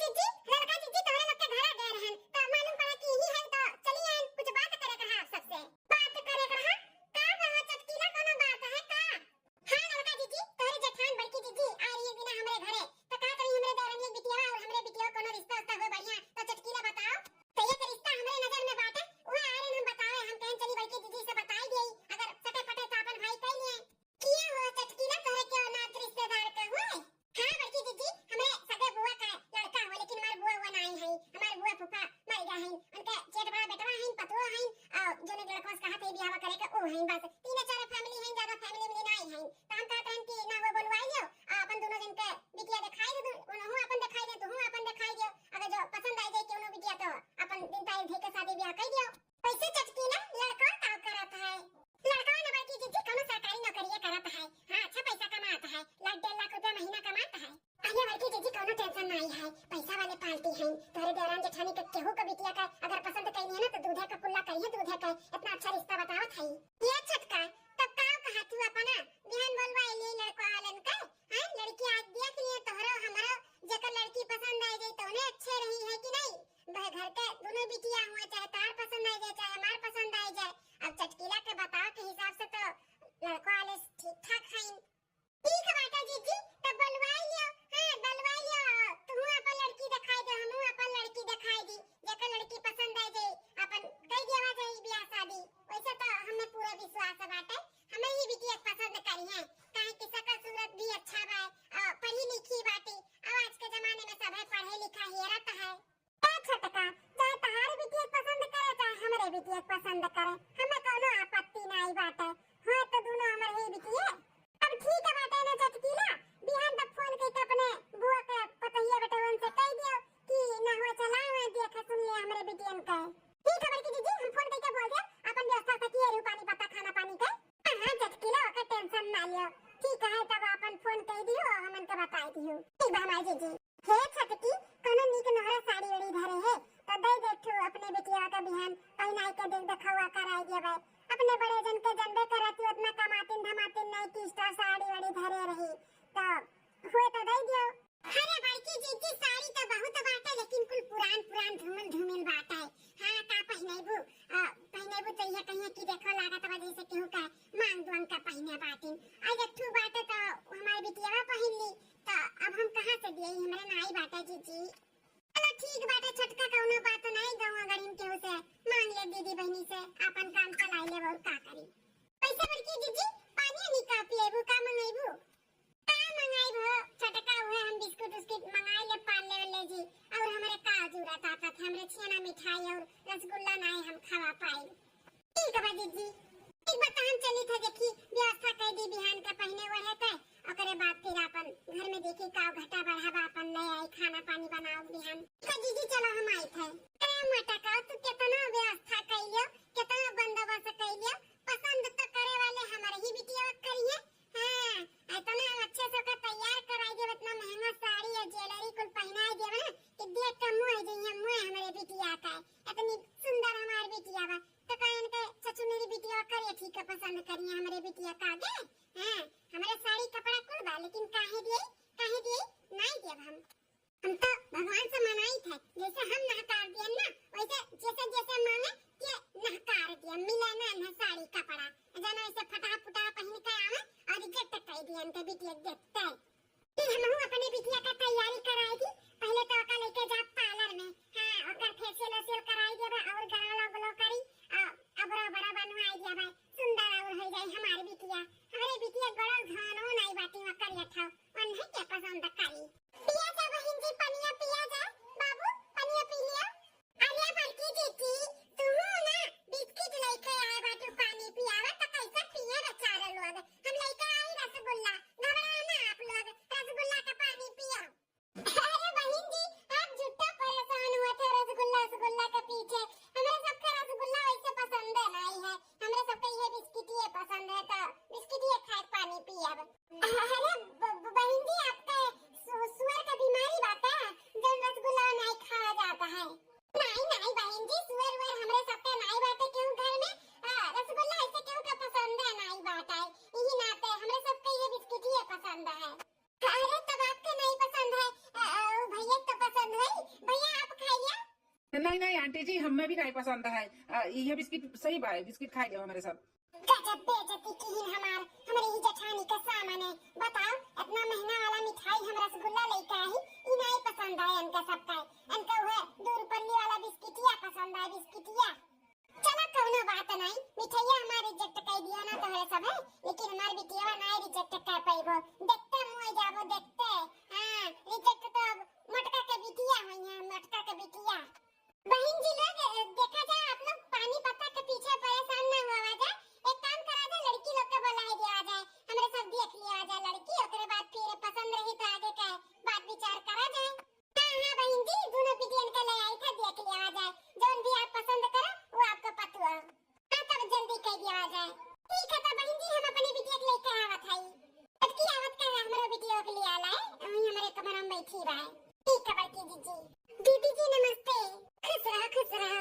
जीजी लड़का जीजी तोहरे लोग के घर आ गए रहन तो मालूम पड़ा कि यही है तो चलिए आइन कुछ बात करे कर आप सबसे बात करे कर का कहा चटकीला कोनो बात है का। हां लड़का जीजी तोहरे जेठान बड़की जीजी आ रही है बिना हमरे घरे तो का करी हमरे देवरनी बिटिया और हमरे बिटिया कोनो रिश्ता उस्ता हो बढ़िया तो चटकीला बताओ तो ये रिश्ता हमरे नजर में बाटे ओए आ रहे हम बतावे हम कहें चली बड़की जीजी से बताई देई अगर सटे पटे तो अपन भाई कह लिए किया हो चटकीला तोहरे के नात रिश्तेदार का हुए। हां बड़की जीजी हमरे सगे बुआ का लड़का हो लेकिन हमार बुआ हुआ नहीं है हमार बुआ फूफा मर गया है उनके जेठ बड़ा बेटवा है पतवा है और जो ने लड़का से कहा थे बियाह करे का ओ है बस तीन चार फैमिली है ज्यादा फैमिली में नहीं है तो हम कहते हैं कि ना वो बुलवाई लो अपन दोनों जन के बिटिया दिखाई दे उन्हों अपन दिखाई दे तू अपन दिखाई दे अगर जो पसंद आ जाए कि उन्हों बिटिया तो अपन दिन तारीख दे के शादी ब्याह कर दियो पैसे चटकीला लड़का का करता है लड़का ना बड़की जीजी कोनो सरकारी नौकरी करता है हां अच्छा पैसा कमाता है लाख 1.5 लाख रुपया महीना कमाता है अरे बड़की जीजी कोनो टेंशन नहीं है पैसा वाले पार्टी है तोरे देवरान जेठानी के केहू का बिटिया का अगर पसंद कइनी है ना तो दूधे का कुल्ला करिए दूधे का इतना अच्छा रिश्ता बतावत है ये छटका तब का कहा तू अपना बिहान बोलवा लिए लड़का वालन का हां लड़की आज देख लिए तोहरो हमरो जेकर लड़की पसंद आ जाए तो उन्हें अच्छे रही है कि नहीं भाई घर के दोनों बिटिया हुए चाहे तार पसंद आ जाए चाहे हमार पसंद आ जाए अब चटकीला के बताओ के हिसाब से तो लड़का वाले ठीक ठाक है ठीक है बेटा जीजी तब बुलवा लियो हां बुलवा लियो तू अपन लड़की दिखाई दे हम अपन लड़की दिखाई दी जेकर लड़की पसंद आ जाए अपन कह देवा जाए ब्याह शादी वैसे तो हमें पूरा विश्वास है बाटे हमें ही बिटिया पसंद करी है काहे कि सकल सूरत भी अच्छा बा पढ़ी लिखी बाटी अब आज के जमाने में सब है पढ़े लिखा ही रहता है छटका चाहे तहारी बिटिया पसंद करे चाहे हमरे बिटिया पसंद करे हमें कोनो आपत्ति नहीं बाटे हां तो दोनों हमरे ही बिटिया अब ठीक है बाटे ना चटकीला बिहान तक फोन करके अपने बुआ के पतहिया बेटवन से कह दियो कि ना हो चला मैं देखे सुन ले हमरे बिटियन का ठीक है बड़की जीजी हम फोन करके बोल दे अपन व्यवस्था तकिए रू पानी पत्ता खाना पानी का हां चटकीला का टेंशन ना लियो ठीक है तब अपन फोन कह दियो हमन के बता दियो ठीक बा हमारी जीजी हे छटकी कोनो नीक नहरा साड़ी उड़ी धरे है तो दे देखो अपने बिटिया का बिहान पहिनाई के देख दिखावा कराई देबे अपने बड़े जन के जनबे करती उतना कमातिन धमातिन नहीं कि स्टार साड़ी वाड़ी धरे रही तो हुए तो दे दियो। अरे बड़की जीजी साड़ी तो बहुत बाटे लेकिन कुल पुरान धूमिल धूमिल बाटे हां का पहिनेबू तो ये कहिए कि देखो लागत बा जैसे केहू का मांग दुंग का पहिने बाटिन आज एक ठू बाटे तो हमारी बिटिया पहन ली तो अब हम कहां से दिए हमरे नाई बाटे जीजी चलो ठीक बाटे छटका कोनो बात नहीं गांव गरीब केहू से मांग ले दीदी बहनी से अपन काम चलाई ले और का करी पैसा बड़की जीजी पानी नहीं का पिएबू का मंगाइबू का मंगाइबू छटका हुए हम बिस्कुट उस्कुट मंगाई ले पाल ले जी और हमरे काजू रहता था हमरे छेना मिठाई और रसगुल्ला नहीं हम खावा पाई ठीक है जीजी एक बात हम चली था देखी व्यवस्था कर दी बिहान का पहने हुए है तो ओकरे बाद फिर अपन घर में देखी का घटा बढ़ावा अपन ले आई खाना पानी बनाओ बिहान का जीजी चलो हम आई थे अरे मटा का तू कितना व्यवस्था कइलियो कितना बंदोबस्त कइलियो पसंद तो करे वाले हमारे ही बिटिया करिए हां इतना अच्छे से का तैयार कराई दे इतना महंगा साड़ी और ज्वेलरी कुल पहनाई देवे ना कि देख के मुंह जइया मुंह हमारे बिटिया का इतनी सुंदर हमारी बिटिया बा तो कहन के चाचू मेरी बिटिया करिए ठीक है पसंद करिए हमारे बिटिया का आगे हां हमारे साड़ी कपड़ा कुल बा लेकिन काहे दिए नहीं देब हम तो भगवान से मनाई थे जैसे हम नहकार दिए ना वैसे जैसे मांगे के नहकार दिए मिले ना साड़ी कपड़ा जाना ऐसे फटा फुटा पहन के आवे और इज्जत कर दिए हम के बिटिया देखते फिर हम अपने बिटिया का तैयारी कराई थी पहले तो का लेके जा पार्लर में हां ओकर फेशियल कराई देबे और गला गलो करी अबरा बड़ा बनवाई देबे सुंदर और हो जाए हमारी बिटिया गड़ा धानो नहीं बाटी में करिया था और नहीं के पसंद करी पिया जा बहन जी पनिया पिया जा बाबू पनिया पी लिया अरे बड़की जीजी तू ना बिस्किट लेके आए बाटू पानी पियावा तो कैसे पिए बेचारे लोग हम लेके आई रसगुल्ला घबरा ना आप लोग रसगुल्ला का पानी पियो अरे बहन जी आप झूठा परेशान हुए थे रसगुल्ला के पीछे हमें सबका रसगुल्ला वैसे पसंद नहीं है हमें सबका ये बिस्किट ये पसंद है तो बिस्किट ये खाए पानी पिए अब अरे बहन जी आपका नहीं नहीं आंटी जी, हमें भी नहीं पसंद है। ये बिस्किट सही बा, बिस्किट खाई लियो हमारे सब। गजब बेइज्जती की हमारी ही जेठानी का सामान है। बताओ इतना महंगा वाला मिठाई हम रसगुल्ला लेके आई, ई नहीं पसंद आए इनका सबका। इनका वो दूर पल्ली वाला बिस्किटिया पसंद आए, बिस्किटिया। चला कोनो बात नहीं, मिठाइया हमारे रिजेक्ट कर दिया ना तो है सब है, लेकिन हमारी बिटिया नहीं रिजेक्ट कर पाइबो। देखते मुंह जाबो देखते। हां रिजेक्ट तो मटका के बिटिया हुई है, मटका के बिटिया। बहन जी लोग देखा जाए, आप लोग पानी पत्ता के पीछे परेशान ना हुआ जाए। एक काम करा जाए, लड़की लोग के बुलाई दिया जाए, हमरे सब देख लिया जाए लड़की, ओकरे बाद फिर पसंद रही तो आगे का बात विचार करा जाए। हां बहन जी, दोनों बिटियन के ले आई था, देख लिया जाए, जोन भी आप पसंद करो वो आपको पतुआ। हां तब जल्दी कह दिया जाए। ठीक है तो बहन जी, हम अपनी बिटिया के लेके आवत हई। अटकी आवत का हमरो बिटिया के लिए आला है, वही हमारे कमरा में बैठी रहा है। ठीक है बड़की जीजी। दीदी जी नमस्ते। खुश रहो खुश रहो।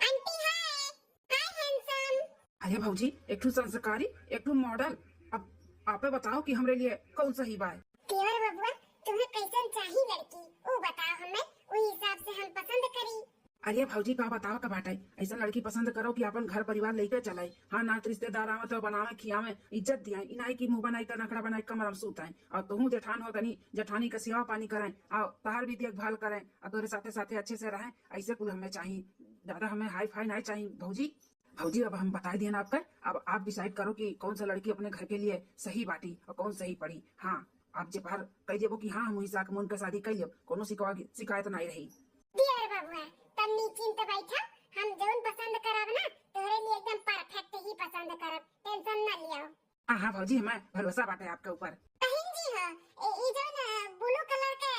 आंटी हाय हाय हैंडसम। अरे भौजी, एक ठू संस्कारी एक ठू मॉडल। अब आपे बताओ कि हमरे लिए कौन सही बा। केवर बबुआ, तुम्हें कैसन चाहिए लड़की वो बताओ, हमें उस हिसाब से हम पसंद करी। अरे भौजी का बताओ का बाटे, ऐसा लड़की पसंद करो कि अपन घर परिवार लेकर चलाए। हाँ ना रिश्तेदार आवत हो, बनावे खियावे, इज्जत दिया, इनाई की मुंह बनाई कर नखड़ा बनाई कमर में सूताए। और तुहू जेठान हो तनी जेठानी का सेवा पानी करें और तहार भी देखभाल करें और तोरे साथे साथे अच्छे से रहें। ऐसे कुल हमें चाहिए, ज्यादा हमें हाई फाई नहीं चाहिए भौजी। भौजी अब हम बता दिए ना आपका, अब आप डिसाइड करो कि कौन सा लड़की अपने घर के लिए सही बाटी और कौन सही पड़ी। हाँ आप जे बाहर कह देबो कि हाँ हम हिसाब मन के शादी कर लियो, कोनो शिकायत नहीं रही। दियर बबुआ तब निश्चिंत बैठा, हम जोन पसंद करब ना तोरे लिए एकदम परफेक्ट ही पसंद करब, टेंशन ना लियो। हाँ भौजी, हमें भरोसा बाटे आपके ऊपर। बहन जी हो, ई जो ना ब्लू कलर के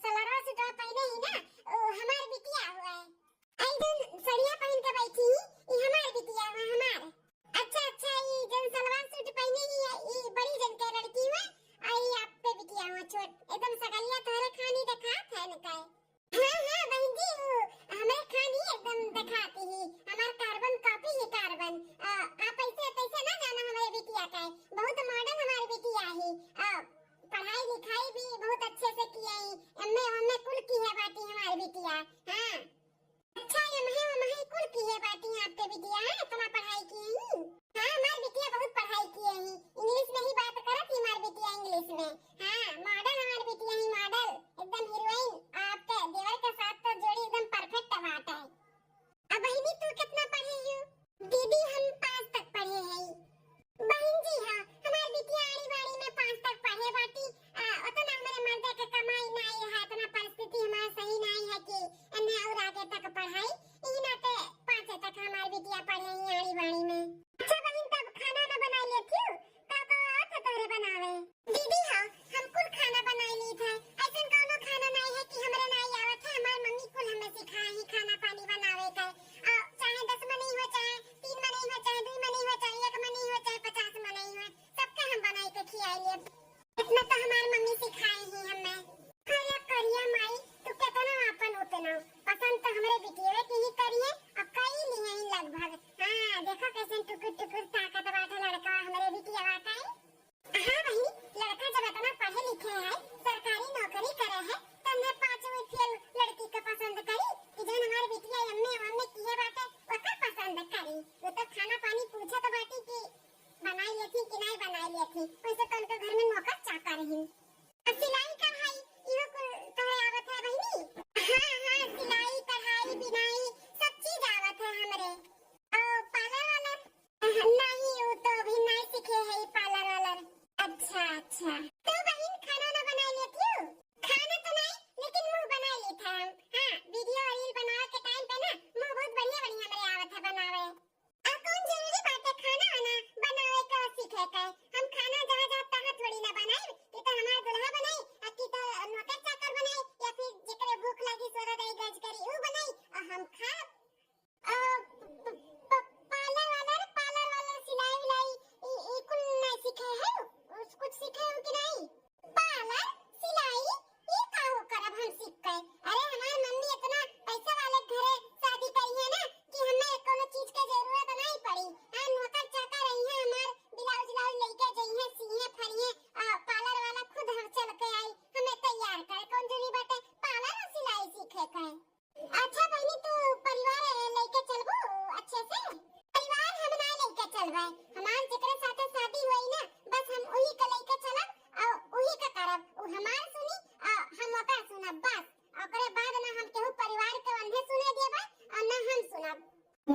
सलवार सूट पहने ही ना, ओ हमार बिटिया हुआ है। आई जो साड़ियां पहन के बैठी ई हमार बिटिया हुआ हमार। अच्छा अच्छा, ई जो सलवार सूट पहने ही है ई बड़ी जन के लड़की हुआ, आई आप पे बिटिया हुआ छोट एकदम सगलिया तोरे खानी दिखात है न काय। हाँ बहन जी, हमारे खानी एकदम दिखाती ही, हमार कार्बन कॉपी ही कार्बन। आप ऐसे तैसे ना जाना हमारे बिटिया का है, बहुत मॉडर्न हमारी बिटिया है। पढ़ाई लिखाई भी बहुत अच्छे से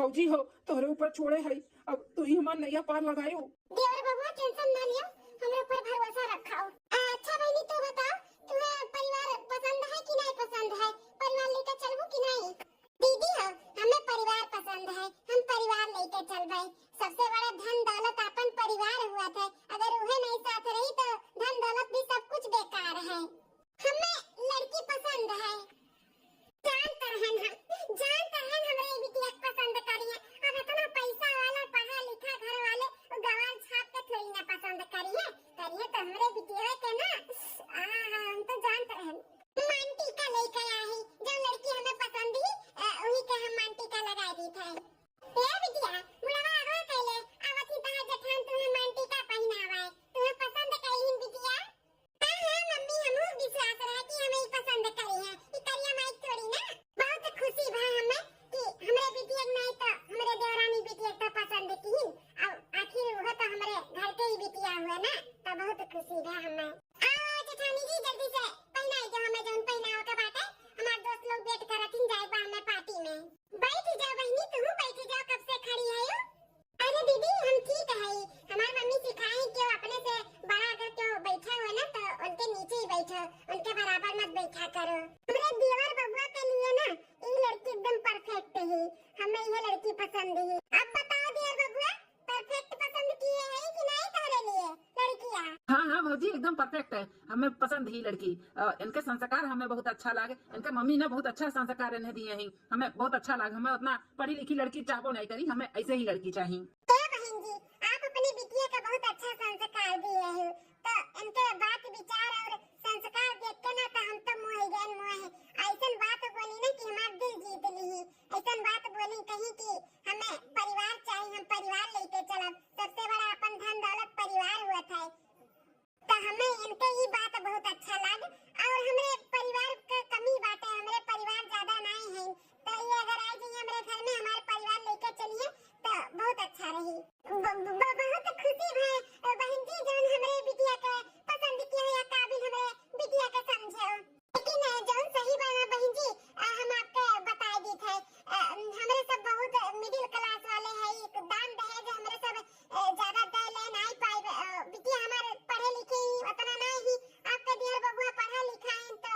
भौजी हो तोहरे ऊपर छोड़े है, अब तू ही हमार नैया पार लगायो। देवर बबुआ टेंशन ना लियो, हमरे ऊपर भरोसा रखाओ। अच्छा बहनी तू बताओ, तुम्हें परिवार पसंद है कि नहीं पसंद है? परिवार लेकर चलबू कि नहीं? दीदी हो, हमें परिवार पसंद है, हम परिवार लेकर चलबे। सबसे बड़ा धन दौलत अपन परिवार हुआ था, अगर वह नहीं साथ रही तो धन दौलत भी सब कुछ बेकार है। हमें लड़की पसंद है, जान तरहन हमरे बिटिया पसंद करिए। अब इतना पैसा वाला पढ़ा लिखा घर वाले गवार छाप के थोड़ी ना पसंद करिए तो हमरे बिटिया के ना हम तो जानते रहन मानती का लेके आई, जो लड़की हमें पसंद ही वही के हम मानती का लगा दी थे। ए बिटिया मुड़वा हो कहले आवत ही तहा जठान तुम्हें मानती का पहनावा है, तुम्हें पसंद करी बिटिया? हां मम्मी हमहु विश्वास रहा कि हमें ही पसंद करी है, ई करिया माइक थोड़ी ना। बहुत खुशी भा हमें कि हमरे बिटिया नहीं तो हमरे देवरानी बिटिया तो पसंद की, अब आखिर वो तो हमरे घर के ही बिटिया हुआ ना, तो बहुत खुशी भा हमें। आओ जेठानी जी जल्दी से पहनाई जो हमें जोन पहनाओ के बाटे, हमार दोस्त लोग वेट करथिन जाए बा हमें पार्टी में। बैठ जाओ बहनी, तुम बैठ जाओ, कब से खड़ी है यो? अरे दीदी हम ठीक है, हमारी मम्मी सिखाई कि अपने से बड़ा अगर क्यों बैठा हुआ ना तो उनके नीचे ही बैठो, उनके बराबर मत बैठा करो। हमरे देवर बबुआ के लिए ना ये लड़की एकदम परफेक्ट है, हमें ये लड़की पसंद है। अब बताओ देवर बबुआ परफेक्ट पसंद किए है कि नहीं तुम्हारे लिए लड़कियां? हाँ हाँ भौजी एकदम परफेक्ट है, हमें पसंद ही लड़की। इनके संस्कार हमें बहुत अच्छा लगे, इनके मम्मी ने बहुत अच्छा संस्कार इन्हें दिए हैं, हमें बहुत अच्छा लगा। हमें उतना पढ़ी लिखी लड़की चाहबो नहीं करी, हमें ऐसे ही लड़की चाहिए। तो बहन जी आप अपनी बिटिया का बहुत अच्छा संस्कार दिए हो, तो इनके बात विचार और संस्कार देख के ना तो हम तो मोह गए। ऐसन बात बोली ना कि हमार दिल जीत ली, ऐसन बात बोली कहीं कि हमें परिवार चाहिए, हम परिवार लेके चलब, सबसे बड़ा अपन धन दौलत परिवार हुआ था। तो हमें इनके ये बात बहुत अच्छा लगा, और हमरे परिवार का कमी बात है, हमरे परिवार ज्यादा नहीं है, तो ये अगर आ जाइए हमरे घर में हमारे परिवार लेके चलिए तो बहुत अच्छा रही। बहुत खुशी है बहन जी जो हमरे बिटिया के पसंद किए या काबिल हमरे बिटिया के समझो। लेकिन जो सही बात है बहन जी हम आपके बता दी थे, हमरे सब बहुत मिडिल क्लास वाले हैं, दान दहेज हमरे सब ज्यादा दे ले नहीं पाए। बिटिया हमारे पढ़े लिखे उतना नहीं ही, आपका देवर बबुआ पढ़ा लिखा है तो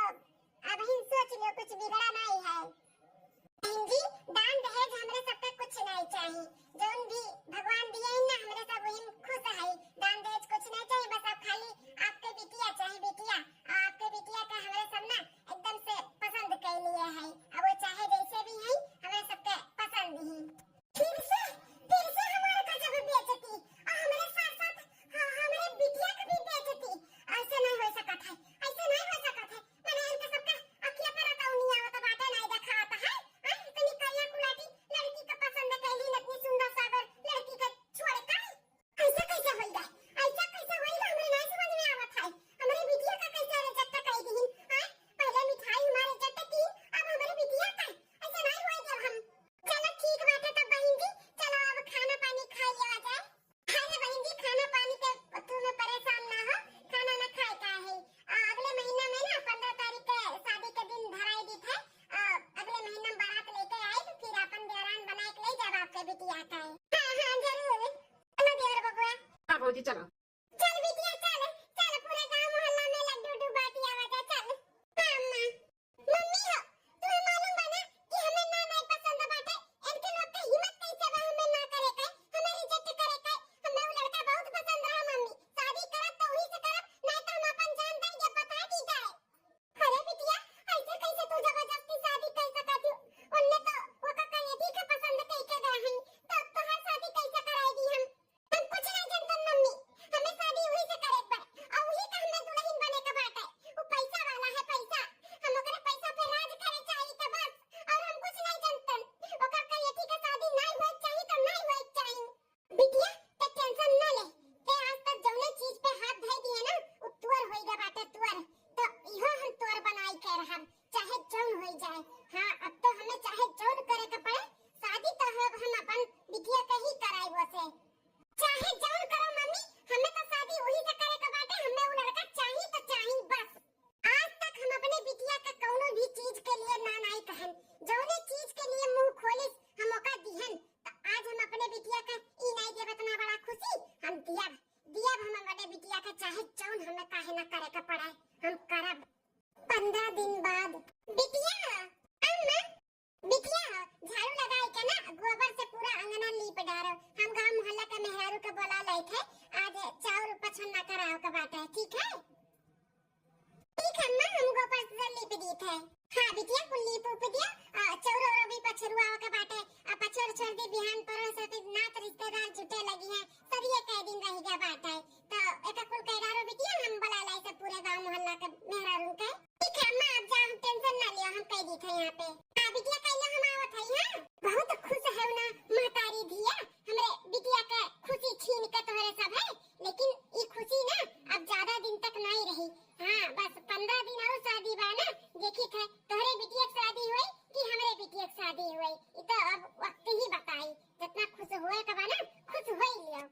अब ही सोच लो कुछ बिगड़ा नहीं है। बहन जी दान दहेज हमरे सबके कुछ नहीं चाहिए, जोन भी भगवान दिए हैं ना हमरे सब वही खुश है। दान दहेज कुछ नहीं चाहिए, बस आप खाली आपके बिटिया चाहिए, बिटिया आपके बिटिया का हमरे सब ना एकदम से पसंद कर लिए है, अब वो चाहे जैसे भी है हमें सबके पसंद ही। फिर से हमारे का जब बेइज्जती और हमारे साथ साथ हमारे बिटिया का भी बेइज्जती, ऐसे नहीं हो सकता है, ऐसे नहीं हो सकता है। मैंने इनके सबका अखिया पर रखौनी आवत बाटे नहीं देखा आता है, इतनी करिया कुलाटी लड़की का पसंद कैली, इतनी सुंदर सागर लड़की का छोड़ कर ऐसा कैसे होई गए, ऐसा कैसे होई गए हमरे नहीं समझ में आवत है। हमारी बिटिया का कैसे इज्जत कर दी है, पहले मिठाई हमारी इज्जत की, अब हमारी बिटिया का ऐसा नहीं होई जब हम। चलो ठीक बात है, तो बहन जी चलो अब खाना पानी खा लिया जाए। हां बहन जी खाना पानी के तुम्हें परेशान ना हो, खाना ना खाए का है। अगले महीना में ना 15 तारीख के शादी के दिन धराई दी थे, अगले महीने में बारात लेके आए तो फिर अपन देवरान बना के ले जब आपके बिटिया का है। हां जरूर। चलो देवर बबुआ हाँ भौजी चलो। चल बिटिया चल चल, पूरे गांव मोहल्ला में लड्डू डू बाटी आवाज चल। हां अम्मा मम्मी हो तुम्हें मालूम बना कि हमें ना नहीं पसंद बाटे, इनके लोग का हिम्मत कैसे बा हमें ना करे के, हमें रिजेक्ट करे के। हमें वो लड़का बहुत पसंद रहा मम्मी, शादी करब तो वही से करब, नहीं तो हम अपन जान दे के बता दी जाए। अरे बिटिया ऐसे कैसे तू जबरदस्ती शादी कर सकती हो, उनने तो वो का कलेजी का पसंद कई के गए हैं, तो अब तो हर शादी कैसे कराई दी हम कुछ नहीं जानते मम्मी, के बोला लाए थे आज चाउर पछन्ना कराओ का बात है। ठीक है अम्मा हम गोपर से लिप दी थे। हाँ बिटिया कुल लिप उप दिया चाउर और भी पछरुआ का बात है। अब पछर छोड़ दे बिहान पर से नात रिश्तेदार जुटे लगी है सब ये कई दिन रहेगा बात है। तो एक कुल कहरारो बिटिया हम बुला लाए सब पूरे गांव मोहल्ला का मेहरारू का। ठीक है अम्मा अब जाओ टेंशन ना लियो हम कह दी थे यहाँ पे। हाँ बिटिया कहियो हम आवत है। हां बहुत खुश है ना महतारी धिया हमरे बिटिया का खुशी छीन के तोहरे सब है। लेकिन ये खुशी ना अब ज्यादा दिन तक नहीं रही। हाँ बस 15 दिन और शादी बा ना देखी थे तोहरे बिटिया की शादी हुई कि हमरे बिटिया की शादी हुई। ये तो अब वक्त ही बताई जितना खुश होए का बा ना खुश होई लियो।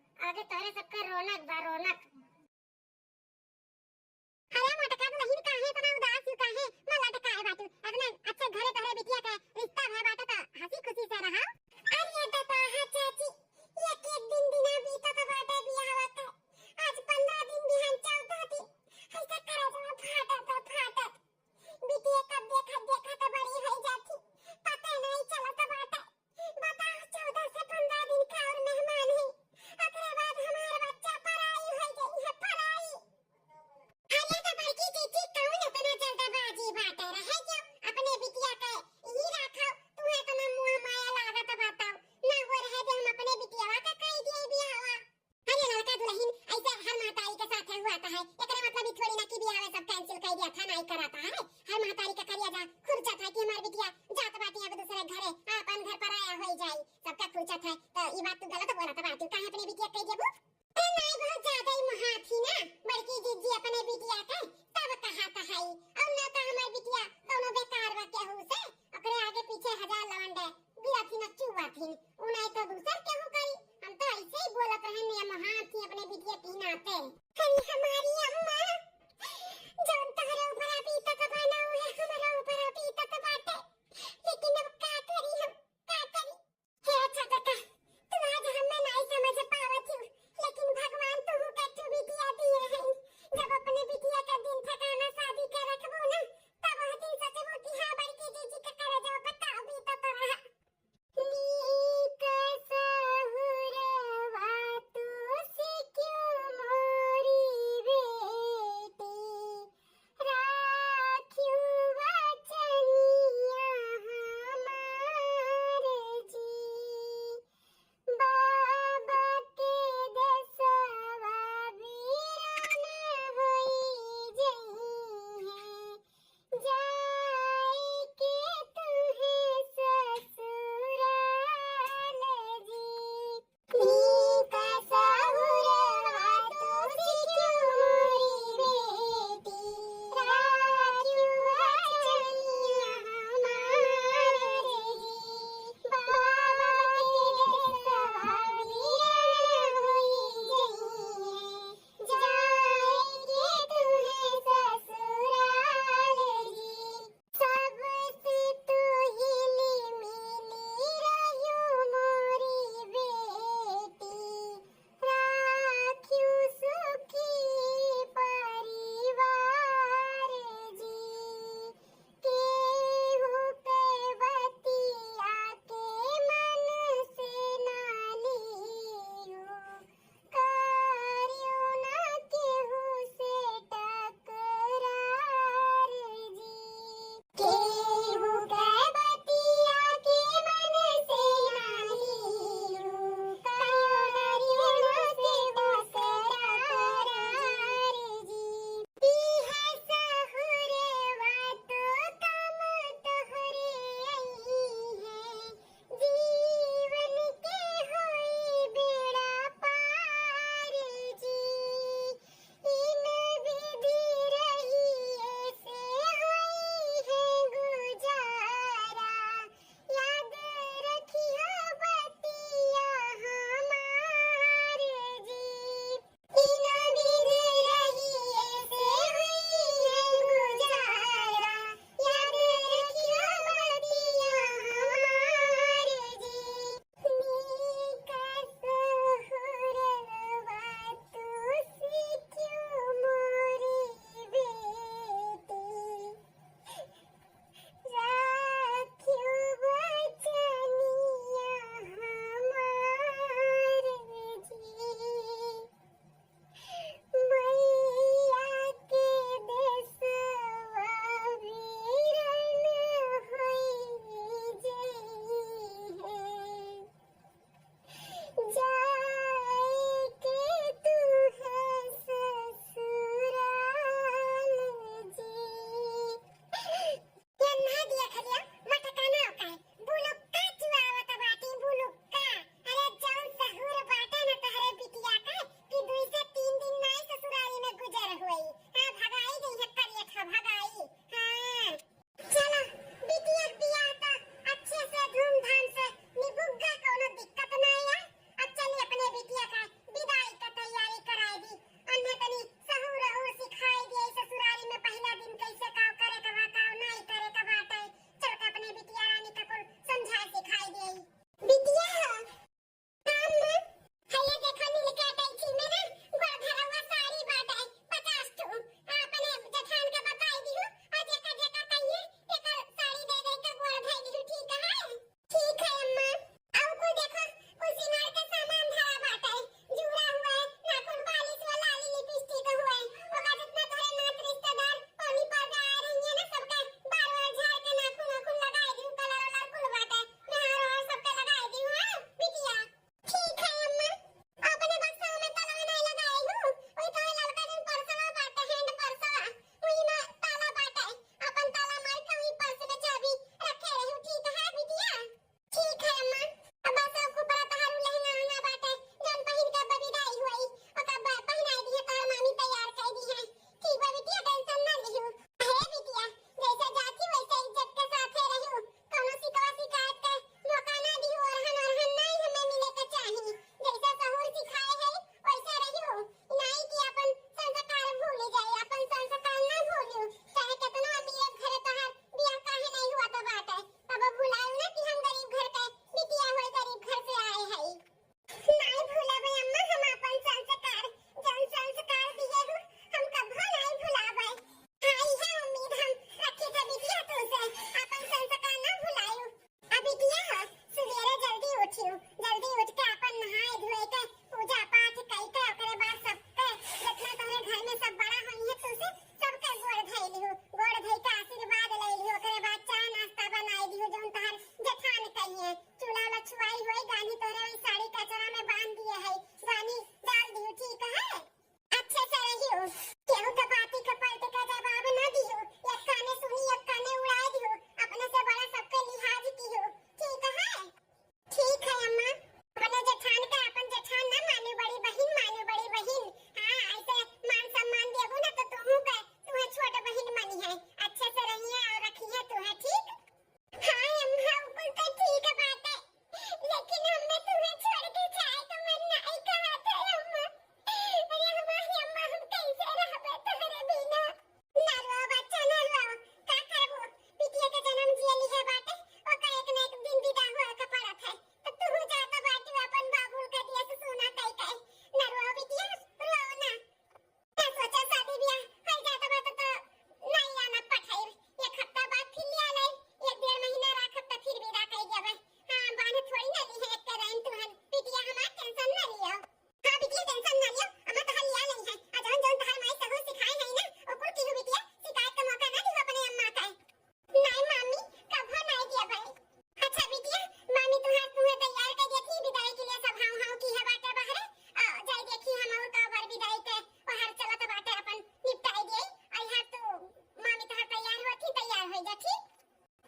आई जा ठीक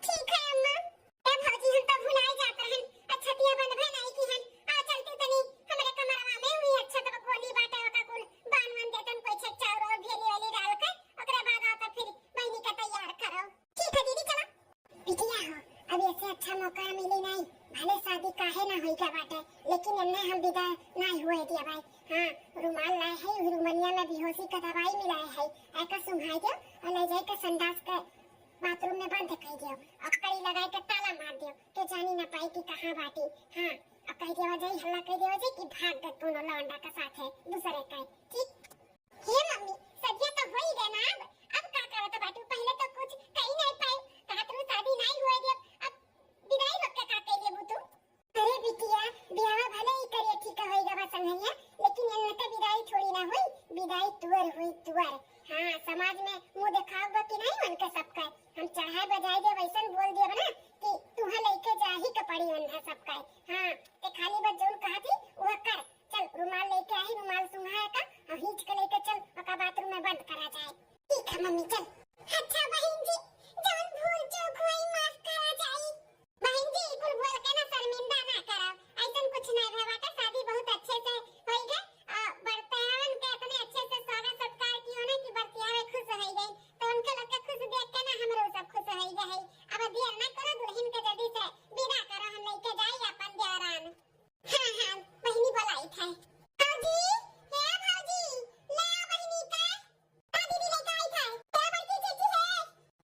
ठीक है अम्मा। ए भौजी हम तो भुलाए जात रहन अच्छा तिया बनबे नहीं की हन आ चलती तनी हमरे कमरवा में हुई अच्छा तो गोली बाटे का कुल बान वन देतन कोई छे चाउर और भेली वाली डाल के ओकरा बाद आता फिर बहनी का तैयार करो ठीक है दीदी चलो बिटिया हो अभी ऐसे अच्छा मौका मिली नहीं भले शादी काहे ना होई का बाटे लेकिन इन्ने हम विदा नहीं हुए दिया भाई हां रुमाल लाए है रुमनिया में बेहोशी का दवाई मिलाए है ऐका सुंघाई दो और ले जाए के संडास के बाथरूम में बंद कर दियो और कड़ी लगाए के ताला मार दियो के जानी ना पाई कि कहां बाटी हां अब कह दियो जाई हल्ला कह दियो जाई कि भाग गए दोनों लौंडा का साथ है दूसरे का ठीक हे मम्मी सदिया तो हो ही गए ना अब का करत बाटू पहले तो कुछ कहीं नहीं पाई कहत शादी नहीं हुए दियो अब विदाई लोग के का कइले बुतू अरे बिटिया ब्याह भले ही करिए ठीक होइगा बा संगनिया लेकिन इनने तो विदाई थोड़ी ना हुई विदाई तुअर हुई तुअर हां समाज में मुंह दिखाओगे कि नहीं मन के सबका हम चाहे बजाय दे वैसन बोल दिए ना कि तुहा लेके जा ही के पड़ी उन्हें सबका हां ते खाली बस जोन कहा थी वो कर चल रुमाल लेके आई रुमाल सुंघाया का और हिच के लेके चल ओका बाथरूम में बंद करा जाए ठीक है मम्मी चल अच्छा बहन जी जोन भूल चूक हुई माफ करा जाए बहन जी कुल बोल के ना शर्मिंदा ना करो ऐसन कुछ नहीं है बेटा शादी बहुत अच्छे से होई गई बर्तावन के इतने अच्छे से स्वागत सत्कार कियो ना कि बर्तियावे खुश हो गई तो उनके लोग के खुश देख के ना हमरो सब खुश हो गए अब देर ना करो दुल्हन के जल्दी से विदा करो हम लेके जाई अपन देवरान हां हां बहनी बुलाई थे भौजी हे भौजी ले आ बहनी का आ दीदी लेके आई थे क्या बड़की चीची है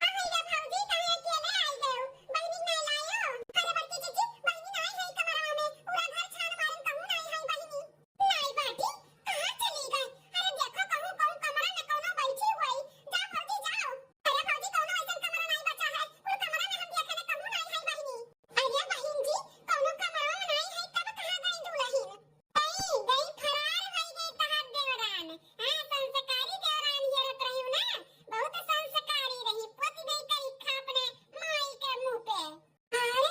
आ हैया भौजी कहां अकेले आई गए बहनी नहीं लायो अरे बड़की चीची बहनी नहीं है कमरा में पूरा घर छान मारन कहूं नहीं है बहनी नहीं बाटी कहां चली गई अरे देखो कहूं कहूं कमरा में कौनो बैठी हुई जा भौजी जाओ अरे भौजी कौनो ऐसा कमरा नहीं बचा है पूरा कमरा में हम देखे ना कहूं नहीं है बहनी अरे बहन जी कौनो कमरा में नहीं है तब कहां गई दुल्हन गई फरार हो गई तहार देवरान हां संस्कारी देवरान ये रत रही ना बहुत संस्कारी रही पोती गई करी खा अपने माई के मुंह पे अरे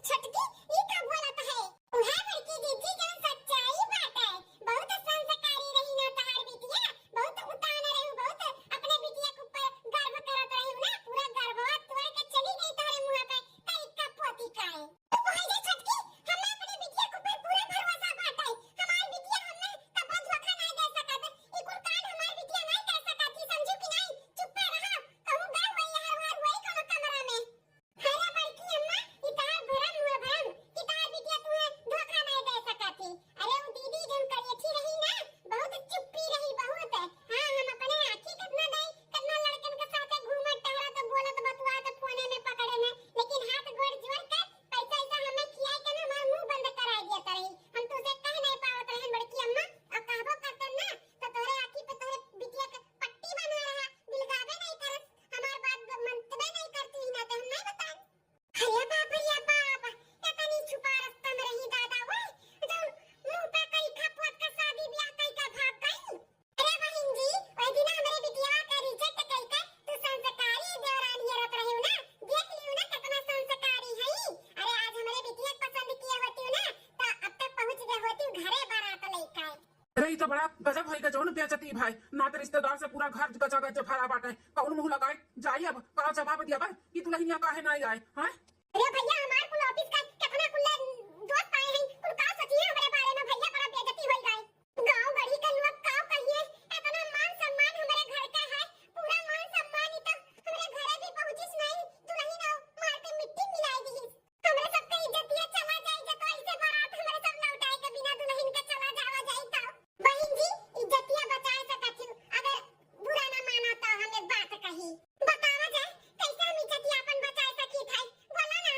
छटकी ये का बोलत है उहा बड़की दीदी जन सच्चाई बात है बहुत संस्कारी रही ना तहार बिटिया बहुत उतान रही बहुत अपने बिटिया के ऊपर गर्व करत रही ना पूरा गर्ववा तोड़ के चली गई तारे मुंह पे कई का पोती का है तो कहे जे छटकी हमें अपने बिटिया के ऊपर पूरा भरोसा बात है हमार बिटिया हमने कपा धोखा नहीं दे सकत ई कुल कांड हमार बिटिया नहीं कर सकत थी समझू कि नहीं चुप रहो कहूं गा होई हर होई कोनो कमरा में अरे बड़की अम्मा ई तार भरम हुआ भरम कि तार बिटिया तुम्हें धोखा नहीं दे सकत थी अरे वो दीदी जन करियठी रही ना बहुत चुप्पी रही बहुत हां हम अपने आंखी कितना दई कितना लड़कन के साथ घूमत टहरा तो बोलत बतवा तो फोने में पकड़े ना लेकिन हाथ गोड़ जोड़ के पैसा ऐसा हमें खियाई के ना हमार मुंह बंद करा दिया रही हम तुझे कह नहीं पावत रहे बड़की अम्मा अब कहबो करतन ना तो तोरे आंखी पे तोरे बिटिया के पट्टी बना रहा बिलगावे नहीं करस हमार बात मनतबे नहीं करती ना तो हम नहीं बताएं अरे बाप इतनी छुपा रास्ता में रही दादा वो जो मुंह पे कई खपवत का शादी ब्याह कई का भाग गई अरे बहन जी ओए दिन हमारे बिटिया का रिजेक्ट कई का तू संस्कारी देवरान ये रत रही ना देख लियो ना कितना संस्कारी है अरे आज हमारे बिटिया पसंद किया होती ना तो अब तक पहुंच गए होती घरे बारात लेके अरे ई तो बड़ा गजब होई का जौन बेचती भाई ना तो रिश्तेदार से पूरा घर गचा गच भरा बाटे कौन मुंह लगाए जाई अब का जवाब दिया बा कि दुल्हनिया काहे नहीं आए हैं अरे भैया हमार कुल ऑफिस का कितना कुल दोस्त आए हैं कुल का सचिए हमारे बारे में भैया बड़ा बेइज्जती होई गई गांव गड़ी के लोग का कहिए इतना मान सम्मान हमारे घर का है पूरा मान सम्मान ही तो हमारे घरे भी पहुंचिस नहीं दुल्हन आओ मार के मिट्टी मिलाई दी हमारे सबके इज्जतिया चला जाए जब ऐसे बारात हमारे सब लौटाए के बिना दुल्हन के चला जावा जाए तो बहन जी इज्जतिया बचाए सकत हूं अगर बुरा ना माना तो हम एक बात कही बतावा जाए कैसे हम इज्जतिया अपन बचाए सकी थाई बोला ना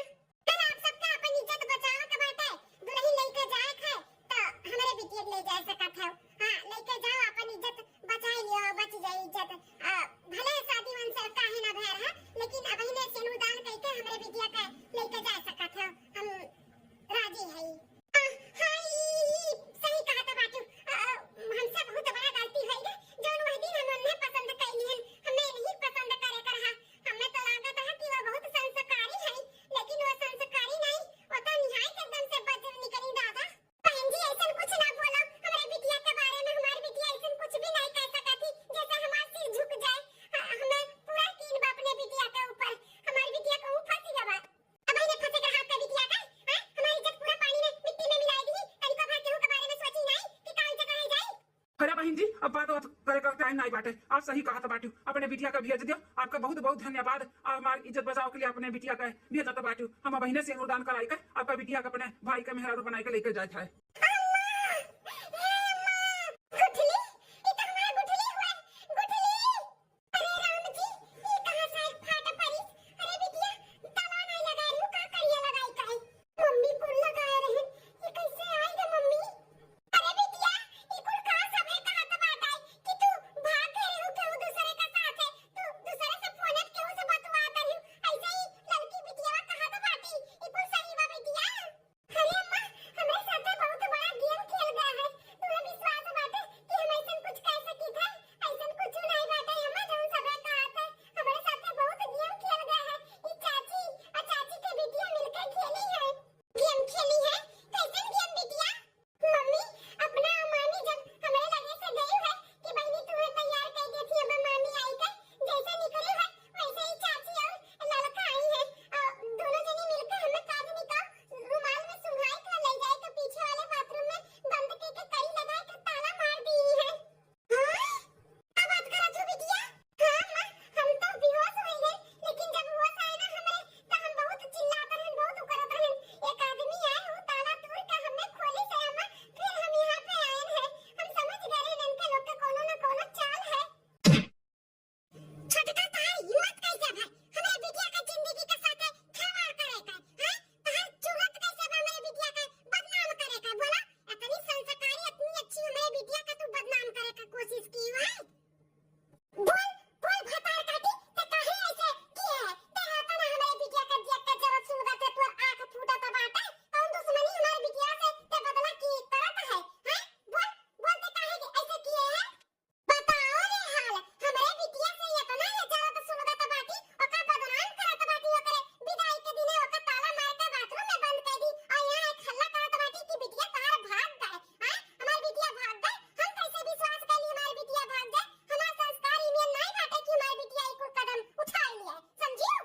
बहन जी, अब बात करे का टाइम नहीं बाटे। आप सही कहा बाटू, अपने बिटिया का भेज दियो। आपका बहुत बहुत धन्यवाद। और हमारी इज्जत बचाव के लिए अपने बिटिया का भेजा तो बाटू। हम बहने से अनुदान कराई कर आपका बिटिया का अपने भाई का मेहरारू बनाई के लेकर जाए है। गुठली, ये तो हमारा गुठली हुआ। गुठली, अरे राम जी, ये कहाँ से फाटा पड़ी। अरे बिटिया, दवा नहीं लगा रही हूँ, का करिया लगाई काहे। मम्मी कुल लगाए रहे, ये कैसे आएगा मम्मी। अरे बिटिया, ये कुल का सब है, कहाँ तो बात आई कि तू भाग गई हो क्यों दूसरे का साथ है। तू दूसरे से फोन क्यों से बतवा रही हो। ऐसे ही लड़की बिटिया कहाँ तो बाटी, ये कुल सही बा बिटिया। अरे अम्मा, हमारे साथ बहुत बड़ा गेम खेल गया है। तुम्हें विश्वास बाटे कि हम ऐसा कुछ कह सकी थे। ऐसा कुछ नहीं बाटे अम्मा, जो सब कहा थे। हमारे साथ बहुत गेम खेल गया है। ये चाची और चाची के बिटिया मिलकर खेली है। गेम खेली है? कैसन गेम बिटिया? मम्मी, अपना मामी जब हमारे लगे से गई है कि बहनी तुम्हें तैयार कर दी थी, अब मामी आई है, जैसे निकली है वैसे ही चाची और लड़का आई है। दोनों जने मिलकर हमें काजनी का रुमाल में सुंघाई कर ले जाए तो पीछे वाले बाथरूम में बंद करके कड़ी लगाए कर ताला मार दी है। हाँ? क्या बात कर रही हो बिटिया? हाँ अम्मा, हम तो बेहोश हो गए, लेकिन जब होश आए ना हमें तो हम बहुत चिल्लाते हैं, बहुत करते हैं। एक आदमी आए वो ताला तोड़ कर हमने खोली से अम्मा, फिर हम यहाँ पे आए हैं। हम समझ गए हैं इनके लोग का कोनो ना कोनो चाल है। छोटका ताई हिम्मत कैसे भाई हमारे बिटिया का जिंदगी के साथ खिलवाड़ करे का। हैं तार जरूरत कैसे बा हमारे बिटिया का बदनाम करे का। बोला इतनी संस्कारी इतनी अच्छी हमारे बिटिया का तू बदनाम करे का कोशिश की है। बोल बोल भतार काटी ते काहे ऐसे किए है। तेरा तो ना हमारे बिटिया का देख के जरा सुनगा ते तोर आंख फूटा तो बाटे। कौन दुश्मनी हमारे बिटिया से ते बदला की करत है। हैं बोल बोल ते काहे ऐसे किए है। बताओ रे हाल हमारे बिटिया से ये तो ना ये जरा तो सुनगा तो बाटी ओका बदनाम करत बाटी ओकरे विदाई के दिने ओका ताला मार के बाथरूम में बंद कर दी और यहाँ एक हल्ला करत बाटी कि बिटिया तार भाग गए। हैं हमारी बिटिया भाग गए। हम कैसे विश्वास कर ली हमारी बिटिया भाग गए। हमारा संस्कार इमे नहीं बाटे कि हमारी बिटिया एक कदम उठा लिया समझियो।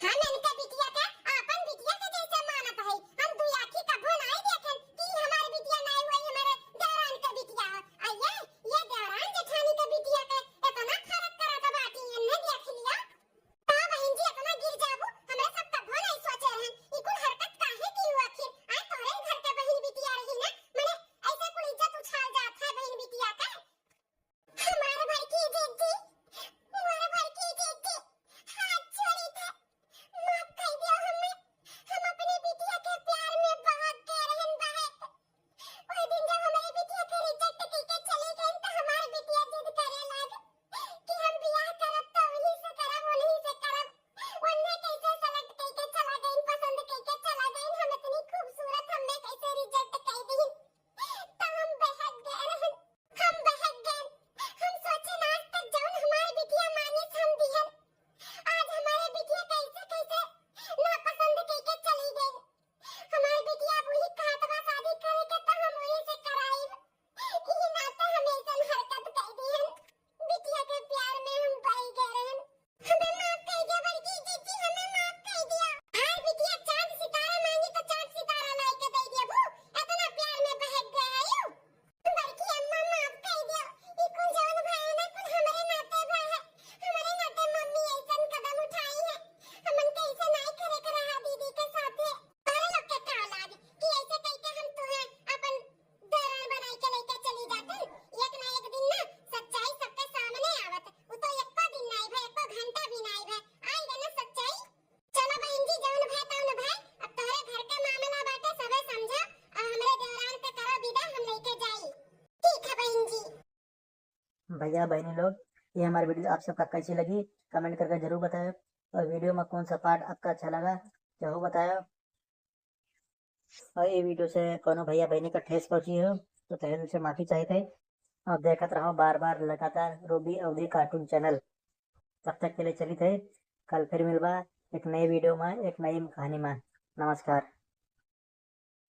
हम इनके बिटिया के अपन बिटिया के जैसे मानत है। हम दुई आंखी कभो नहीं देखे कि हमारी बिटिया नहीं हुई हमारे देवरान के बिटिया है। ये देवरान जेठानी के बिटिया के इतना फर्क करत बाटी इन्हें देख लिया। ता बहन जी इतना गिर जाबू हमें सब कभो नहीं सोचे रहन। ई कुल हरकत काहे की हुआ आखिर। आ तोरे घर के बहन बिटिया रही ना माने ऐसे कुल इज्जत उछाल जात है बहन बिटिया का। हमारे भाई की इज्जत थी, हमारे भाई की इज्जत थी। हाथ छोड़ी था, माफ कर दियो हमें। हम अपने बिटिया के प्यार में बहुत गए रहन बहन। ओए दिन जब हमारी बिटिया के रिजेक्ट करके चली गई तो हमारी बिटिया जिद करे लग कि हम बियाह करब तो वही से करब उन्हीं से करब। उन्हें कैसे सेलेक्ट करके चला गई, पसंद करके चला गई। हम इतनी खूबसूरत हमने कैसे रिजेक्ट कर दी। तो हम बहक गए रहन, हम बहक गए। हम सोचे ना आज तक जौन हमारी बिटिया मांगे हम दिहन। आज हमारे बिटिया कैसे कैसे ना पसंद करके चली गई। हमारी बिटिया वही कहत बा शादी करे के तो हम वही से कराई। ई ना तो हम ऐसन हरकत कर दिहन। बिटिया के प्यार में हम बह गए रहन। हमें माफ कर दिया बड़की जीजी, हमें माफ कर दिया। हाय बिटिया चांद सितारा मांगी तो चांद सितारा लाई के दे दिया बू। इतना प्यार में बहक गए आयु। बड़की अम्मा माफ कर दिया। ई कुल जौन भाई ना कुल हमारे नाते भाई है। हमारे नाते मम्मी ऐसन कदम उठाई है। हमन कैसे नहीं करे के रहा दीदी के साथे। तारे लोग के का लाग कि ऐसे कह के हम तुम्हें अपन दरार बनाई के लेके चली जाते। एक ना एक दिन ना सच्चाई सबके सामने आवत। वो तो एक दिन नहीं भय, एक घंटा भी नहीं भय आएगा ना सच्चाई। चलो बहन जी जौन भय तौन भय। अब तोरे घर के मामला बाटे सबे समझा। अब हमरे देवरान के करो विदा, हम लेके जाई। ठीक है बहन जी। भैया बहनी लोग, ये हमारी वीडियो आप सबका कैसी लगी कमेंट करके जरूर बताएं। और वीडियो में कौन सा पार्ट आपका अच्छा लगा जरूर बताएं। और ये वीडियो से कोनो भैया बहनी का ठेस पहुंची हो तो तहे दिल से माफी चाहिए। और देखते रहो बार बार लगातार रूबी अवधि कार्टून चैनल। तब तक के लिए चली थे, कल फिर मिलवा एक नई वीडियो में एक नई कहानी में। नमस्कार।